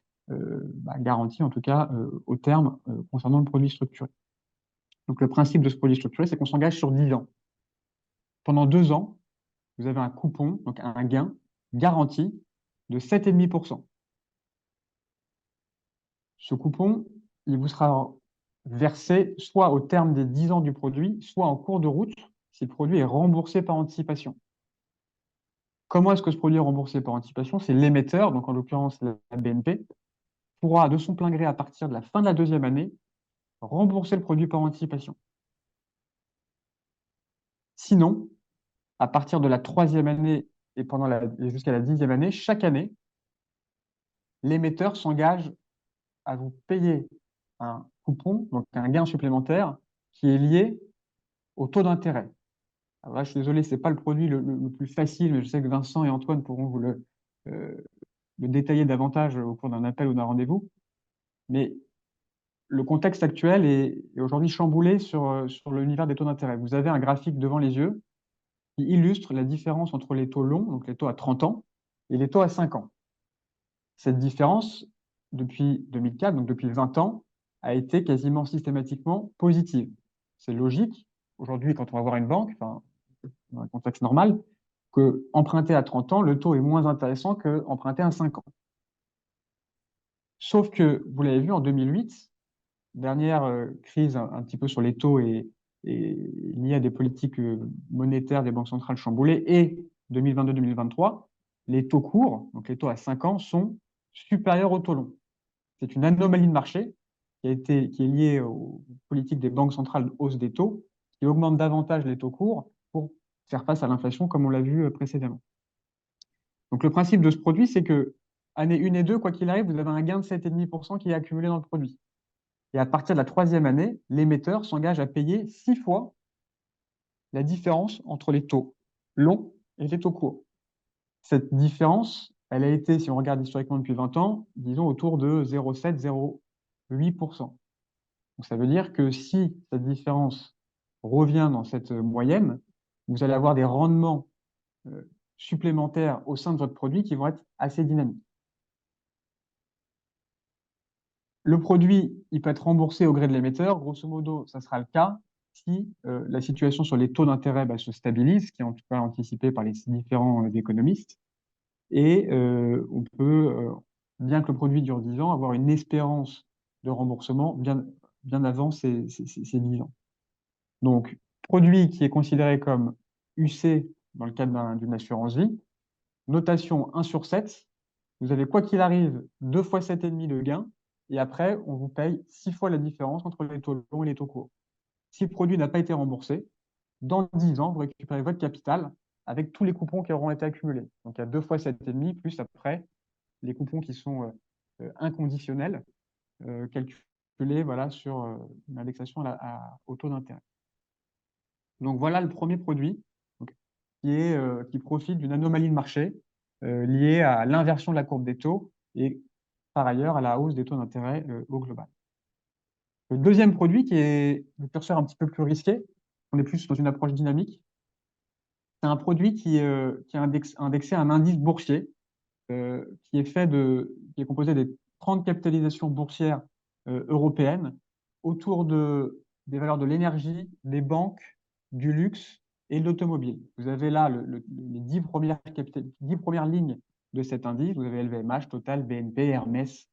garantie, en tout cas au terme, concernant le produit structuré. Donc le principe de ce produit structuré, c'est qu'on s'engage sur 10 ans. Pendant 2 ans, vous avez un coupon, donc un gain garanti de 7,5%. Ce coupon, il vous sera versé soit au terme des 10 ans du produit, soit en cours de route si le produit est remboursé par anticipation. Comment est-ce que ce produit est remboursé par anticipation? C'est l'émetteur, donc en l'occurrence la BNP, pourra de son plein gré à partir de la fin de la deuxième année rembourser le produit par anticipation. Sinon, à partir de la troisième année et jusqu'à la 10e année, chaque année, l'émetteur s'engage à vous payer un coupon, donc un gain supplémentaire, qui est lié au taux d'intérêt. Alors là, je suis désolé, ce n'est pas le produit le plus facile, mais je sais que Vincent et Antoine pourront vous le détailler davantage au cours d'un appel ou d'un rendez-vous. Mais le contexte actuel est aujourd'hui chamboulé sur l'univers des taux d'intérêt. Vous avez un graphique devant les yeux qui illustre la différence entre les taux longs, donc les taux à 30 ans, et les taux à 5 ans. Cette différence, depuis 2004, donc depuis 20 ans, a été quasiment systématiquement positive. C'est logique. Aujourd'hui, quand on va voir une banque, dans un contexte normal, que emprunter à 30 ans, le taux est moins intéressant que emprunter à 5 ans. Sauf que, vous l'avez vu, en 2008, dernière crise un petit peu sur les taux et liée à des politiques monétaires des banques centrales chamboulées, et 2022-2023, les taux courts, donc les taux à 5 ans, sont supérieurs aux taux longs. C'est une anomalie de marché qui est liée aux politiques des banques centrales de hausse des taux, qui augmentent davantage les taux courts pour faire face à l'inflation, comme on l'a vu précédemment. Donc le principe de ce produit, c'est que année 1 et 2, quoi qu'il arrive, vous avez un gain de 7,5% qui est accumulé dans le produit. Et à partir de la troisième année, l'émetteur s'engage à payer 6 fois la différence entre les taux longs et les taux courts. Cette différence, elle a été, si on regarde historiquement depuis 20 ans, disons autour de 0,7-0,8%. Donc ça veut dire que si cette différence revient dans cette moyenne, vous allez avoir des rendements supplémentaires au sein de votre produit qui vont être assez dynamiques. Le produit, il peut être remboursé au gré de l'émetteur. Grosso modo, ça sera le cas si la situation sur les taux d'intérêt se stabilise, ce qui est en tout cas anticipé par les différents économistes. Et on peut, bien que le produit dure 10 ans, avoir une espérance de remboursement bien avant ces 10 ans. Donc, produit qui est considéré comme UC dans le cadre d'une assurance vie, notation 1 sur 7, vous avez quoi qu'il arrive 2 fois 7,5 de gain, et après, on vous paye 6 fois la différence entre les taux longs et les taux courts. Si le produit n'a pas été remboursé, dans 10 ans, vous récupérez votre capital avec tous les coupons qui auront été accumulés. Donc, il y a 2 fois 7,5 plus après les coupons qui sont inconditionnels, calculés sur une indexation au taux d'intérêt. Donc, voilà le premier produit donc, qui profite d'une anomalie de marché liée à l'inversion de la courbe des taux et par ailleurs à la hausse des taux d'intérêt au global. Le deuxième produit, qui est le curseur un petit peu plus risqué, on est plus dans une approche dynamique, c'est un produit qui est indexé à un indice boursier qui est composé des 30 capitalisations boursières européennes autour des valeurs de l'énergie, des banques, du luxe et de l'automobile. Vous avez là les 10 premières lignes de cet indice. Vous avez LVMH, Total, BNP, Hermès,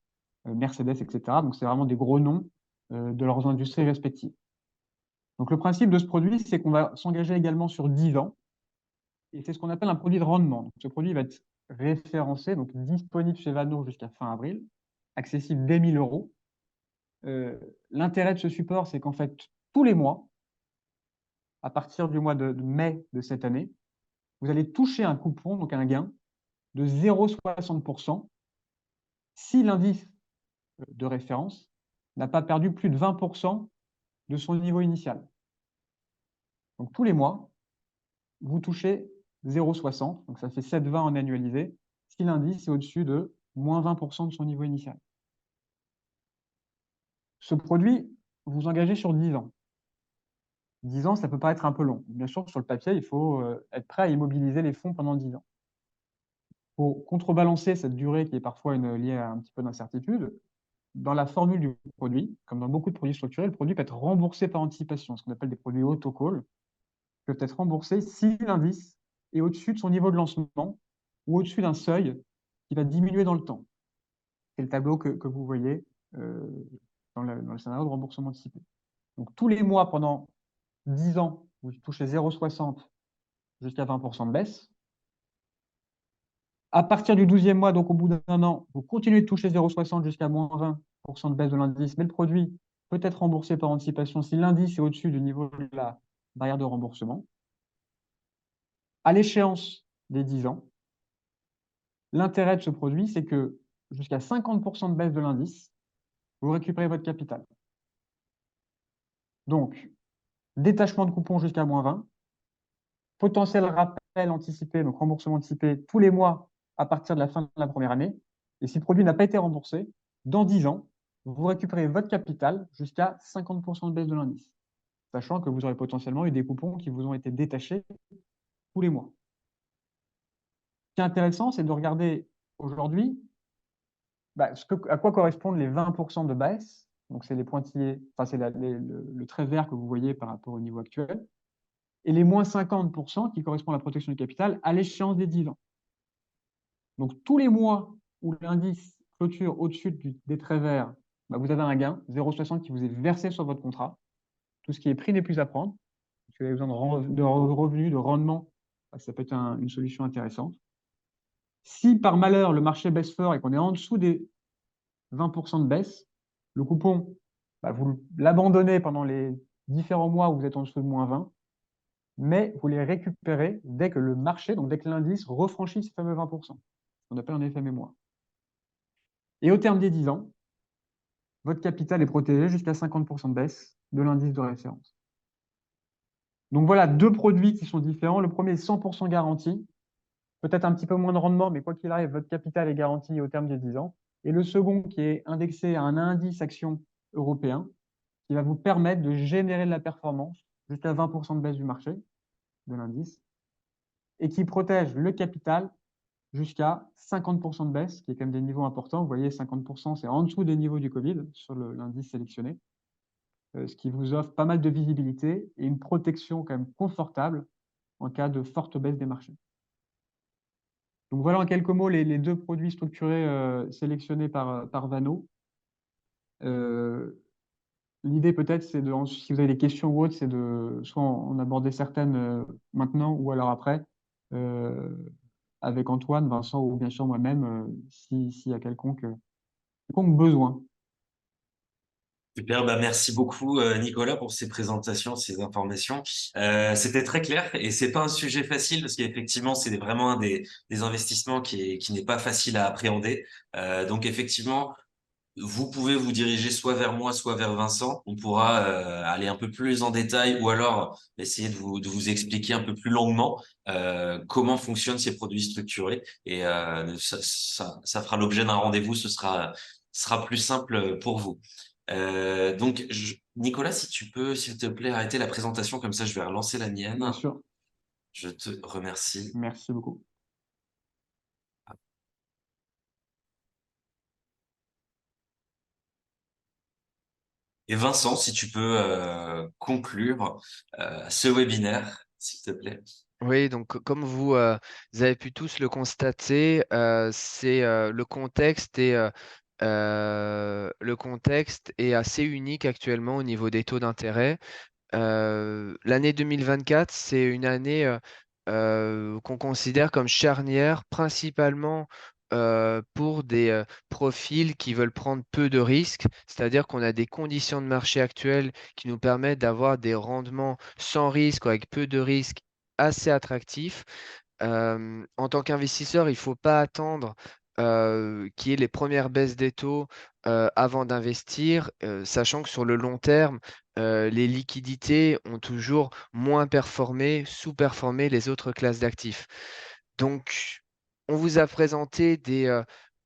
Mercedes, etc. Donc, c'est vraiment des gros noms de leurs industries respectives. Donc, le principe de ce produit, c'est qu'on va s'engager également sur 10 ans. Et c'est ce qu'on appelle un produit de rendement. Donc, ce produit va être référencé, donc disponible chez Vano jusqu'à fin avril, accessible dès 1 000 euros. L'intérêt de ce support, c'est qu'en fait, tous les mois, à partir du mois de mai de cette année, vous allez toucher un coupon, donc un gain, de 0,60% si l'indice de référence n'a pas perdu plus de 20% de son niveau initial. Donc tous les mois, vous touchez 0,60, donc ça fait 7,20 en annualisé, si l'indice est au-dessus de moins 20% de son niveau initial. Ce produit, vous vous engagez sur 10 ans. 10 ans, ça peut paraître un peu long. Bien sûr, sur le papier, il faut être prêt à immobiliser les fonds pendant 10 ans. Pour contrebalancer cette durée qui est parfois liée à un petit peu d'incertitude, dans la formule du produit, comme dans beaucoup de produits structurés, le produit peut être remboursé par anticipation, ce qu'on appelle des produits autocall, peuvent être remboursés si l'indice est au-dessus de son niveau de lancement ou au-dessus d'un seuil qui va diminuer dans le temps. C'est le tableau que vous voyez euh, dans le scénario de remboursement anticipé. Donc, tous les mois pendant 10 ans, vous touchez 0,60 jusqu'à 20% de baisse. À partir du 12e mois, donc au bout d'un an, vous continuez de toucher 0,60 jusqu'à moins 20% de baisse de l'indice, mais le produit peut être remboursé par anticipation si l'indice est au-dessus du niveau de la barrière de remboursement. À l'échéance des 10 ans, l'intérêt de ce produit, c'est que jusqu'à 50% de baisse de l'indice, vous récupérez votre capital. Donc, détachement de coupon jusqu'à moins 20, potentiel rappel anticipé, donc remboursement anticipé tous les mois à partir de la fin de la première année. Et si le produit n'a pas été remboursé, dans 10 ans, vous récupérez votre capital jusqu'à 50% de baisse de l'indice, sachant que vous aurez potentiellement eu des coupons qui vous ont été détachés tous les mois. Ce qui est intéressant, c'est de regarder aujourd'hui à quoi correspondent les 20% de baisse. Donc, c'est les pointillés, enfin, c'est le trait vert que vous voyez par rapport au niveau actuel. Et les moins 50% qui correspondent à la protection du capital à l'échéance des 10 ans. Donc, tous les mois où l'indice clôture au-dessus des traits verts, vous avez un gain, 0,60 qui vous est versé sur votre contrat. Tout ce qui est pris n'est plus à prendre. Si vous avez besoin de revenus, de rendement, ça peut être une solution intéressante. Si par malheur le marché baisse fort et qu'on est en dessous des 20% de baisse, le coupon, vous l'abandonnez pendant les différents mois où vous êtes en dessous de moins 20, mais vous les récupérez dès que le marché, donc dès que l'indice refranchit ces fameux 20%. On appelle un effet mémoire. Et au terme des 10 ans, votre capital est protégé jusqu'à 50% de baisse de l'indice de référence. Donc voilà, deux produits qui sont différents. Le premier est 100% garanti, peut-être un petit peu moins de rendement, mais quoi qu'il arrive, votre capital est garanti au terme des 10 ans. Et le second qui est indexé à un indice action européen, qui va vous permettre de générer de la performance jusqu'à 20% de baisse du marché, de l'indice, et qui protège le capital jusqu'à 50% de baisse, qui est quand même des niveaux importants. Vous voyez, 50%, c'est en dessous des niveaux du Covid sur l'indice sélectionné, ce qui vous offre pas mal de visibilité et une protection quand même confortable en cas de forte baisse des marchés. Donc voilà en quelques mots les deux produits structurés sélectionnés par Vano. L'idée peut-être, c'est de, si vous avez des questions ou autres, c'est de soit en aborder certaines maintenant ou alors après, avec Antoine, Vincent ou bien sûr moi-même, s'il y a quelconque besoin. Super, merci beaucoup Nicolas pour ces présentations, ces informations. C'était très clair et c'est pas un sujet facile parce qu'effectivement c'est vraiment un des investissements qui n'est pas facile à appréhender. Donc effectivement, vous pouvez vous diriger soit vers moi, soit vers Vincent. On pourra aller un peu plus en détail ou alors essayer de vous expliquer un peu plus longuement comment fonctionnent ces produits structurés. Et ça fera l'objet d'un rendez-vous. Ce sera plus simple pour vous. Donc, Nicolas, si tu peux, s'il te plaît, arrêter la présentation, comme ça je vais relancer la mienne. Bien sûr. Je te remercie. Merci beaucoup. Et Vincent, si tu peux conclure ce webinaire, s'il te plaît. Oui, donc comme vous avez pu tous le constater, c'est le contexte est assez unique actuellement au niveau des taux d'intérêt. L'année 2024, c'est une année qu'on considère comme charnière, principalement pour des profils qui veulent prendre peu de risques, c'est-à-dire qu'on a des conditions de marché actuelles qui nous permettent d'avoir des rendements sans risque, ou avec peu de risques, assez attractifs. En tant qu'investisseur, il ne faut pas attendre qu'il y ait les premières baisses des taux avant d'investir, sachant que sur le long terme, les liquidités ont toujours moins performé, sous-performé les autres classes d'actifs. Donc, on vous a présenté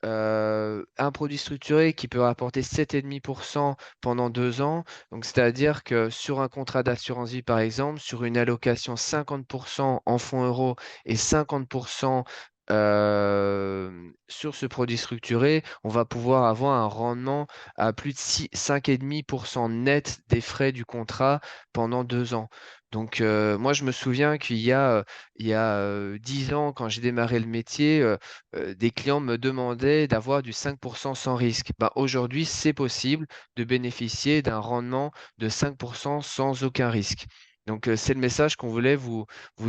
un produit structuré qui peut rapporter 7,5% pendant 2 ans. Donc, c'est-à-dire que sur un contrat d'assurance vie, par exemple, sur une allocation 50% en fonds euros et 50% sur ce produit structuré, on va pouvoir avoir un rendement à plus de 5,5% net des frais du contrat pendant 2 ans. Donc, moi, je me souviens il y a 10 ans, quand j'ai démarré le métier, des clients me demandaient d'avoir du 5% sans risque. Ben, aujourd'hui, c'est possible de bénéficier d'un rendement de 5% sans aucun risque. Donc, c'est le message qu'on voulait vous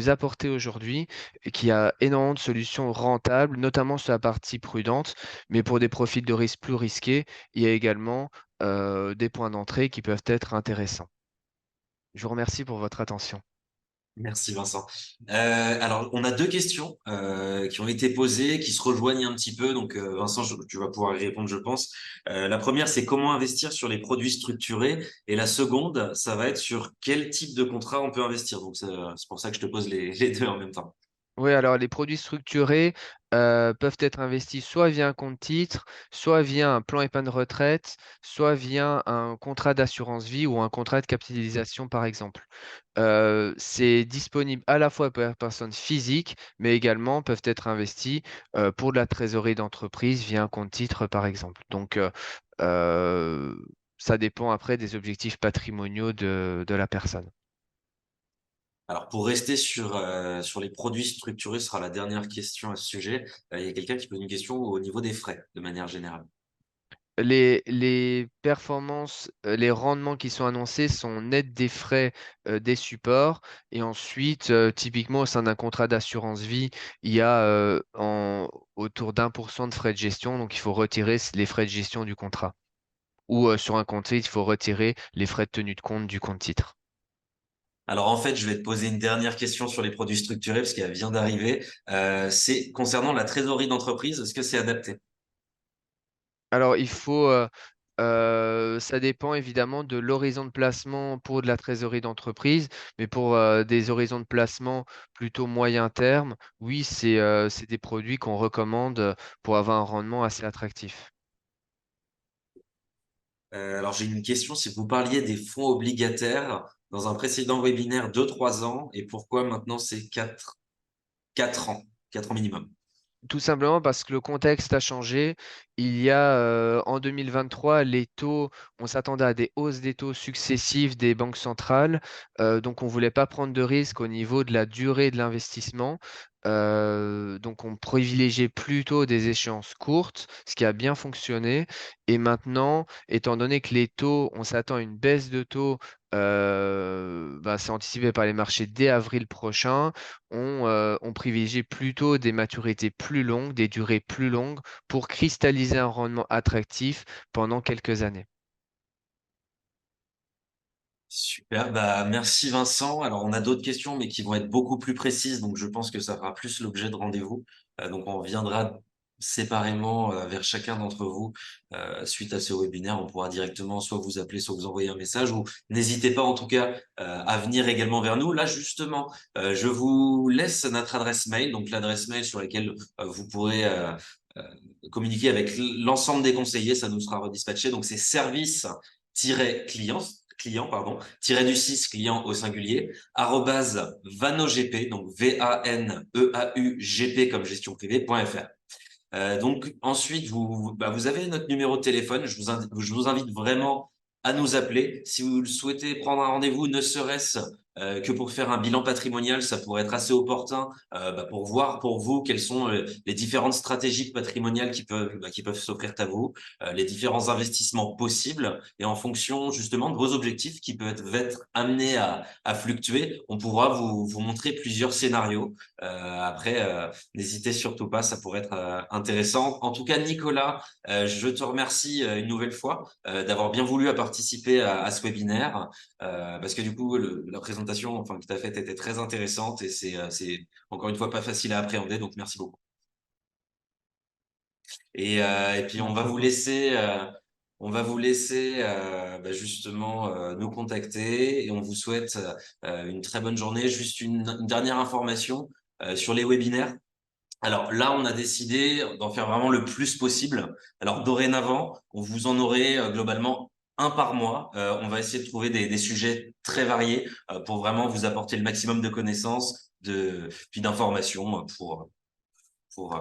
apporter aujourd'hui, et qu'il y a énormément de solutions rentables, notamment sur la partie prudente, mais pour des profils de risque plus risqués, il y a également des points d'entrée qui peuvent être intéressants. Je vous remercie pour votre attention. Merci Vincent. Alors, on a deux questions qui ont été posées, qui se rejoignent un petit peu. Donc, Vincent, tu vas pouvoir y répondre, je pense. La première, c'est comment investir sur les produits structurés. Et la seconde, ça va être sur quel type de contrat on peut investir. Donc, c'est pour ça que je te pose les deux en même temps. Oui, alors les produits structurés peuvent être investis soit via un compte titre, soit via un plan épargne retraite, soit via un contrat d'assurance vie ou un contrat de capitalisation, par exemple. C'est disponible à la fois pour les personnes physiques, mais également peuvent être investis pour de la trésorerie d'entreprise via un compte titre, par exemple. Donc, euh, ça dépend après des objectifs patrimoniaux de la personne. Alors, pour rester sur les produits structurés, ce sera la dernière question à ce sujet. Il y a quelqu'un qui pose une question au niveau des frais, de manière générale. Les performances, les rendements qui sont annoncés sont nets des frais des supports. Et ensuite, typiquement, au sein d'un contrat d'assurance vie, il y a autour d'1% de frais de gestion. Donc, il faut retirer les frais de gestion du contrat. Ou sur un compte titre, il faut retirer les frais de tenue de compte du compte titre. Alors en fait, je vais te poser une dernière question sur les produits structurés parce qu'elle vient d'arriver. C'est concernant la trésorerie d'entreprise, est-ce que c'est adapté? Alors, ça dépend évidemment de l'horizon de placement pour de la trésorerie d'entreprise, mais pour des horizons de placement plutôt moyen terme, oui, c'est des produits qu'on recommande pour avoir un rendement assez attractif. Alors j'ai une question, si vous parliez des fonds obligataires dans un précédent webinaire 2-3 ans, et pourquoi maintenant c'est 4 ans, 4 ans minimum? Tout simplement parce que le contexte a changé. Il y a en 2023, les taux, on s'attendait à des hausses des taux successives des banques centrales. Donc, on ne voulait pas prendre de risques au niveau de la durée de l'investissement. Donc, on privilégiait plutôt des échéances courtes, ce qui a bien fonctionné. Et maintenant, étant donné que les taux, on s'attend à une baisse de taux, bah, c'est anticipé par les marchés dès avril prochain. On privilégie plutôt des maturités plus longues, des durées plus longues pour cristalliser un rendement attractif pendant quelques années. Super, bah merci Vincent. Alors on a d'autres questions, mais qui vont être beaucoup plus précises, donc je pense que ça fera plus l'objet de rendez-vous. Donc on reviendra séparément vers chacun d'entre vous suite à ce webinaire. On pourra directement soit vous appeler, soit vous envoyer un message, ou n'hésitez pas en tout cas à venir également vers nous. Là justement, je vous laisse notre adresse mail, donc l'adresse mail sur laquelle vous pourrez euh, communiquer avec l'ensemble des conseillers. Ça nous sera redispatché. Donc c'est client, pardon, tiré du 6 client au singulier, arrobase vanogp, donc VANEAUGP comme gestion privée.fr. Donc ensuite, vous avez notre numéro de téléphone. Je vous invite vraiment à nous appeler. Si vous souhaitez prendre un rendez-vous, ne serait-ce que pour faire un bilan patrimonial, ça pourrait être assez opportun pour voir pour vous quelles sont les différentes stratégies patrimoniales qui peuvent s'offrir à vous, les différents investissements possibles. Et en fonction justement de vos objectifs qui peuvent être amenés à fluctuer, on pourra vous montrer plusieurs scénarios. Après, n'hésitez surtout pas, ça pourrait être intéressant. En tout cas, Nicolas, je te remercie une nouvelle fois d'avoir bien voulu participer à ce webinaire parce que du coup, la présentation enfin, que tu as faite était très intéressante et c'est encore une fois pas facile à appréhender, donc merci beaucoup. Et puis, on va Merci à vous toi. laisser, justement nous contacter et on vous souhaite une très bonne journée. Juste une dernière information sur les webinaires. Alors là, on a décidé d'en faire vraiment le plus possible. Alors dorénavant, on vous en aurait globalement un par mois. On va essayer de trouver des sujets très variés pour vraiment vous apporter le maximum de connaissances, puis d'informations pour, euh,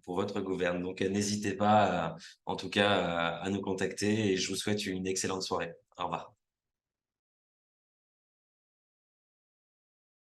pour votre gouverne. Donc n'hésitez pas, en tout cas, à nous contacter et je vous souhaite une excellente soirée. Au revoir.